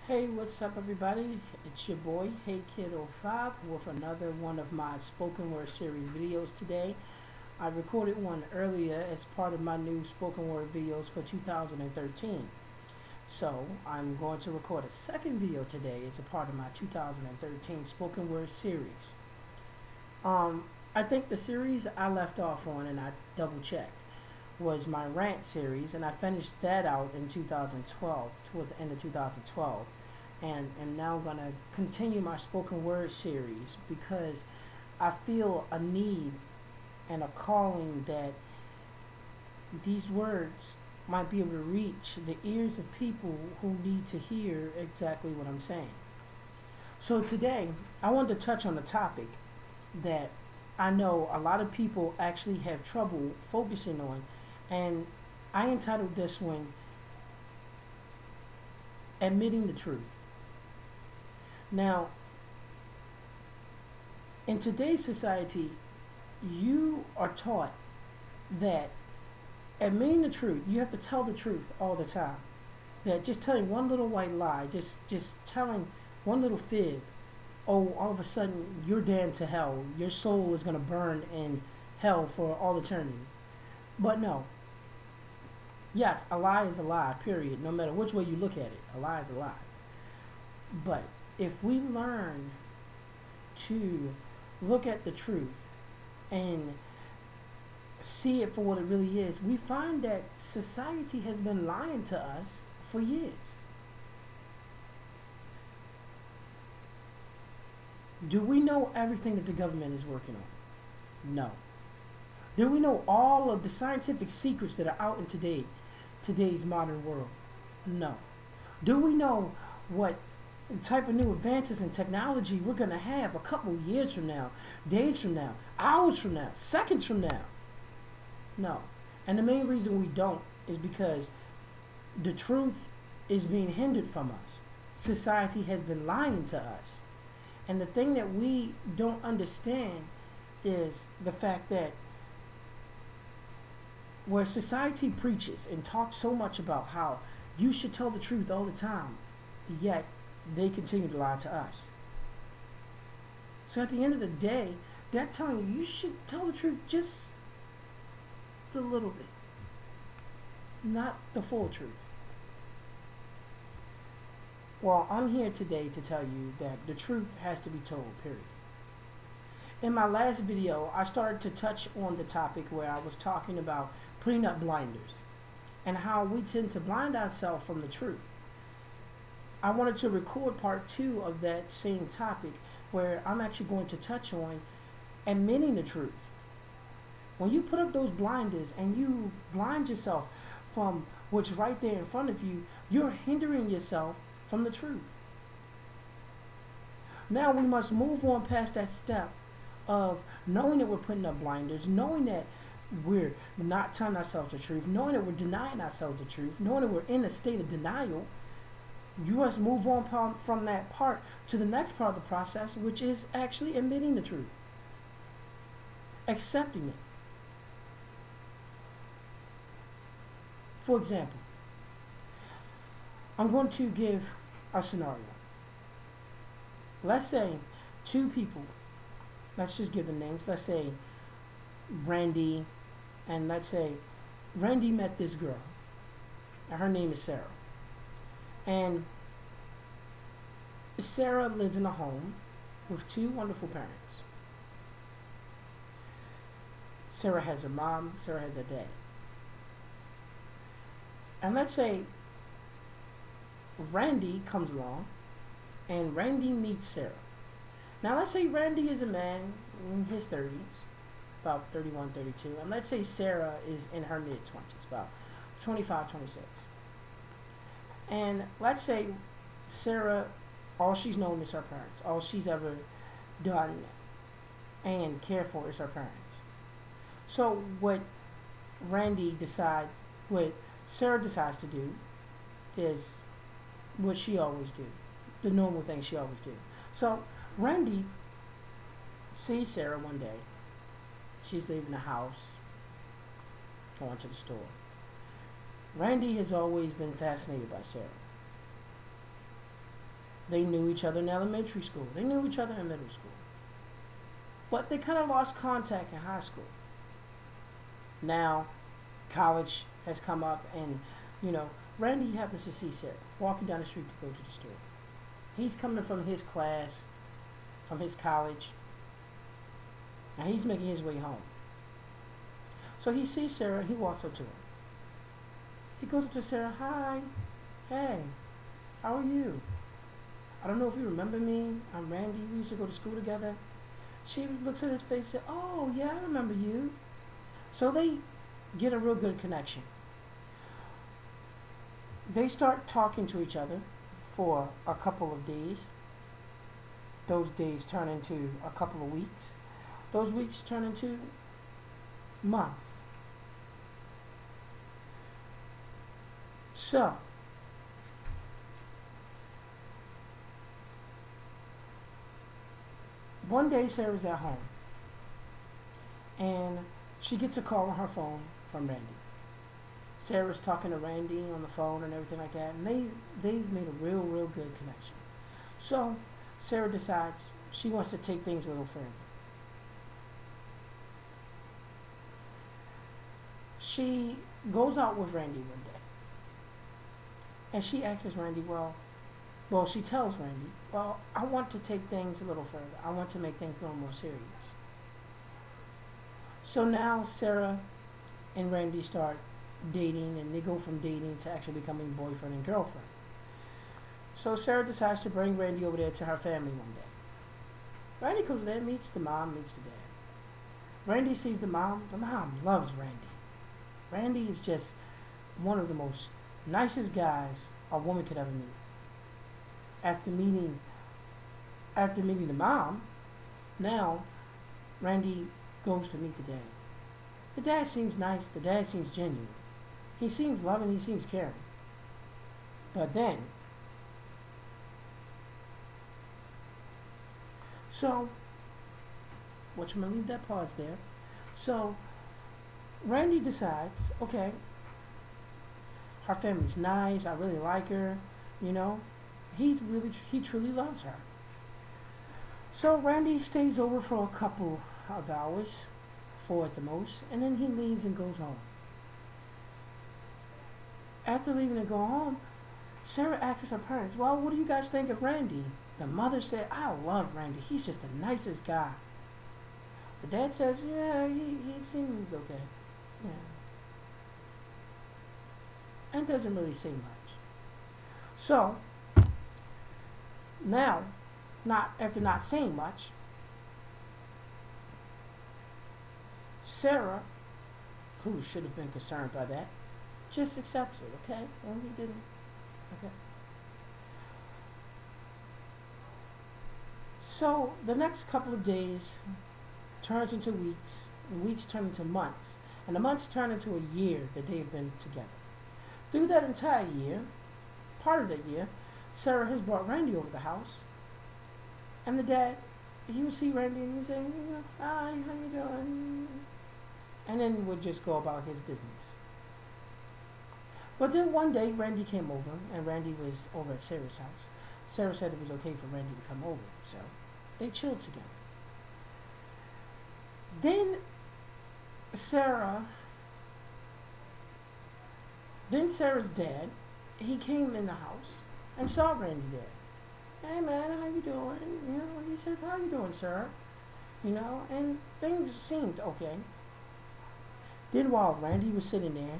Hey, what's up, everybody? It's your boy, Hey Kid 05, with another one of my spoken word series videos today. I recorded one earlier as part of my new spoken word videos for 2013. So, I'm going to record a second video today as a part of my 2013 spoken word series. I think the series I left off on, and I double checked, was my rant series, and I finished that out in 2012, toward the end of 2012. And am now going to continue my spoken word series because I feel a need and a calling that these words might be able to reach the ears of people who need to hear exactly what I'm saying. So today, I wanted to touch on a topic that I know a lot of people actually have trouble focusing on, and I entitled this one Admitting the Truth. Now, in today's society, you are taught that admitting the truth, you have to tell the truth all the time. That just telling one little white lie, just telling one little fib, oh, all of a sudden you're damned to hell. Your soul is going to burn in hell for all eternity. But no. Yes, a lie is a lie, period. No matter which way you look at it, a lie is a lie. But if we learn to look at the truth and see it for what it really is, we find that society has been lying to us for years. Do we know everything that the government is working on? No. Do we know all of the scientific secrets that are out in today's modern world? No. Do we know what type of new advances in technology we're going to have a couple of years from now, days from now, hours from now, seconds from now? No. And the main reason we don't is because the truth is being hindered from us. Society has been lying to us. And the thing that we don't understand is the fact that where society preaches and talks so much about how you should tell the truth all the time, yet they continue to lie to us. So at the end of the day, they're telling you should tell the truth just a little bit, not the full truth. Well, I'm here today to tell you that the truth has to be told, period. In my last video, I started to touch on the topic where I was talking about putting up blinders and how we tend to blind ourselves from the truth. I wanted to record part 2 of that same topic where I'm actually going to touch on admitting the truth. When you put up those blinders and you blind yourself from what's right there in front of you, you're hindering yourself from the truth. Now we must move on past that step of knowing that we're putting up blinders, knowing that we're not telling ourselves the truth, knowing that we're denying ourselves the truth, knowing that we're in a state of denial. You must move on from that part to the next part of the process, which is actually admitting the truth, accepting it. For example, I'm going to give a scenario. Let's say two people, let's just give them names. Let's say Randy, and let's say Randy met this girl, and her name is Sarah. And Sarah lives in a home with two wonderful parents. Sarah has her mom, Sarah has her dad. And let's say Randy comes along and Randy meets Sarah. Now let's say Randy is a man in his 30s, about 31, 32, and let's say Sarah is in her mid-20s, about 25, 26. And let's say Sarah, all she's known is her parents. All she's ever done and cared for is her parents. So what Sarah decides to do is what she always do, the normal thing she always do. So Randy sees Sarah one day. She's leaving the house, going to the store. Randy has always been fascinated by Sarah. They knew each other in elementary school. They knew each other in middle school. But they kind of lost contact in high school. Now, college has come up and, Randy happens to see Sarah walking down the street to go to the store. He's coming from his class, from his college, and he's making his way home. So he sees Sarah and he walks up to her. He goes up to Sarah, "Hi, hey, how are you? I don't know if you remember me. I'm Randy. We used to go to school together." She looks at his face and says, "Oh, yeah, I remember you." So they get a real good connection. They start talking to each other for a couple of days. Those days turn into a couple of weeks. Those weeks turn into months. So, one day Sarah's at home and she gets a call on her phone from Randy. Sarah's talking to Randy on the phone and everything like that, and they've made a real good connection. So Sarah decides she wants to take things a little further. She goes out with Randy one day, and she asks Randy, she tells Randy, I want to take things a little further. I want to make things a little more serious. So now Sarah and Randy start dating, and they go from dating to actually becoming boyfriend and girlfriend. So Sarah decides to bring Randy over there to her family one day. Randy comes there, meets the mom, meets the dad. Randy sees the mom. The mom loves Randy. Randy is just one of the most nicest guys a woman could ever meet. After meeting the mom, now Randy goes to meet the dad. The dad seems nice. The dad seems genuine. He seems loving. He seems caring. But then, so, I'm going to leave that pause there. So, Randy decides, okay, her family's nice. I really like her. He truly loves her. So Randy stays over for a couple of hours, 4 at the most, and then he leaves and goes home. After leaving and going home, Sarah asks her parents, "Well, what do you guys think of Randy?" The mother said, "I love Randy. He's just the nicest guy." The dad says, "Yeah, he seems okay. Yeah." And doesn't really say much. So, now, after not saying much, Sarah, who should have been concerned by that, just accepts it, okay? And he didn't. Okay. So the next couple of days turns into weeks, and weeks turn into months, and the months turn into a year that they've been together. Through that entire year, part of that year, Sarah has brought Randy over to the house, and the dad, he would see Randy and he would say, "Hi, how you doing?" And then would just go about his business. But then one day, Randy came over, and Randy was over at Sarah's house. Sarah said it was okay for Randy to come over, so they chilled together. Then Sarah's dad, he came in the house and saw Randy there. "Hey man, how you doing?" He said, "How you doing, sir?" And things seemed okay. Then while Randy was sitting there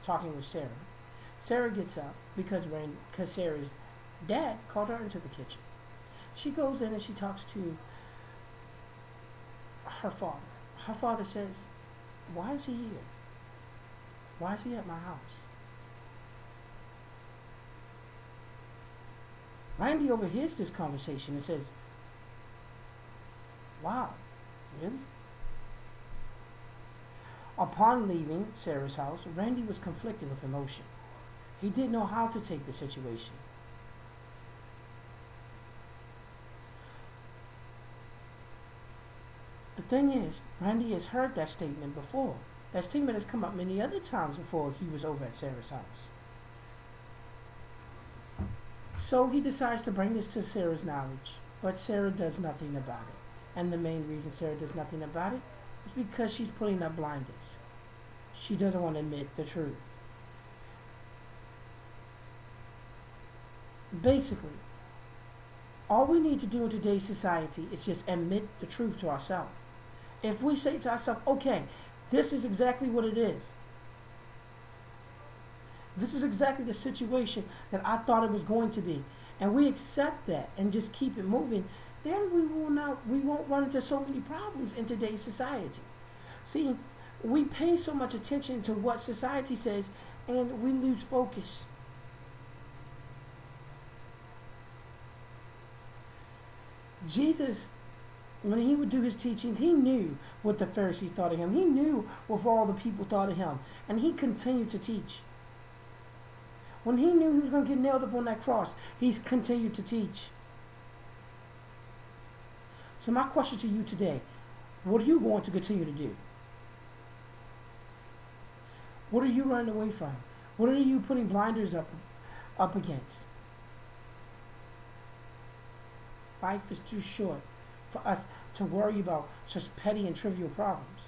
talking with Sarah, Sarah gets up because Sarah's dad called her into the kitchen. She goes in and she talks to her father. Her father says, "Why is he here? Why is he at my house?" Randy overhears this conversation and says, "Wow, really?" Upon leaving Sarah's house, Randy was conflicted with emotion. He didn't know how to take the situation. The thing is, Randy has heard that statement before. That statement has come up many other times before he was over at Sarah's house. So he decides to bring this to Sarah's knowledge, but Sarah does nothing about it. And the main reason Sarah does nothing about it is because she's putting up blinders. She doesn't want to admit the truth. Basically, all we need to do in today's society is just admit the truth to ourselves. If we say to ourselves, okay, this is exactly what it is. This is exactly the situation that I thought it was going to be. And we accept that and just keep it moving, then we won't run into so many problems in today's society. See, we pay so much attention to what society says and we lose focus. Jesus, when he would do his teachings, he knew what the Pharisees thought of him. He knew what all the people thought of him. And he continued to teach. When he knew he was going to get nailed up on that cross, he continued to teach. So my question to you today, what are you going to continue to do? What are you running away from? What are you putting blinders up against? Life is too short for us to worry about such petty and trivial problems.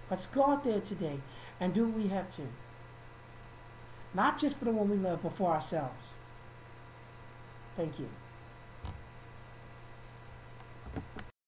Let's go out there today and do what we have to. Not just for the one we love, but for ourselves. Thank you.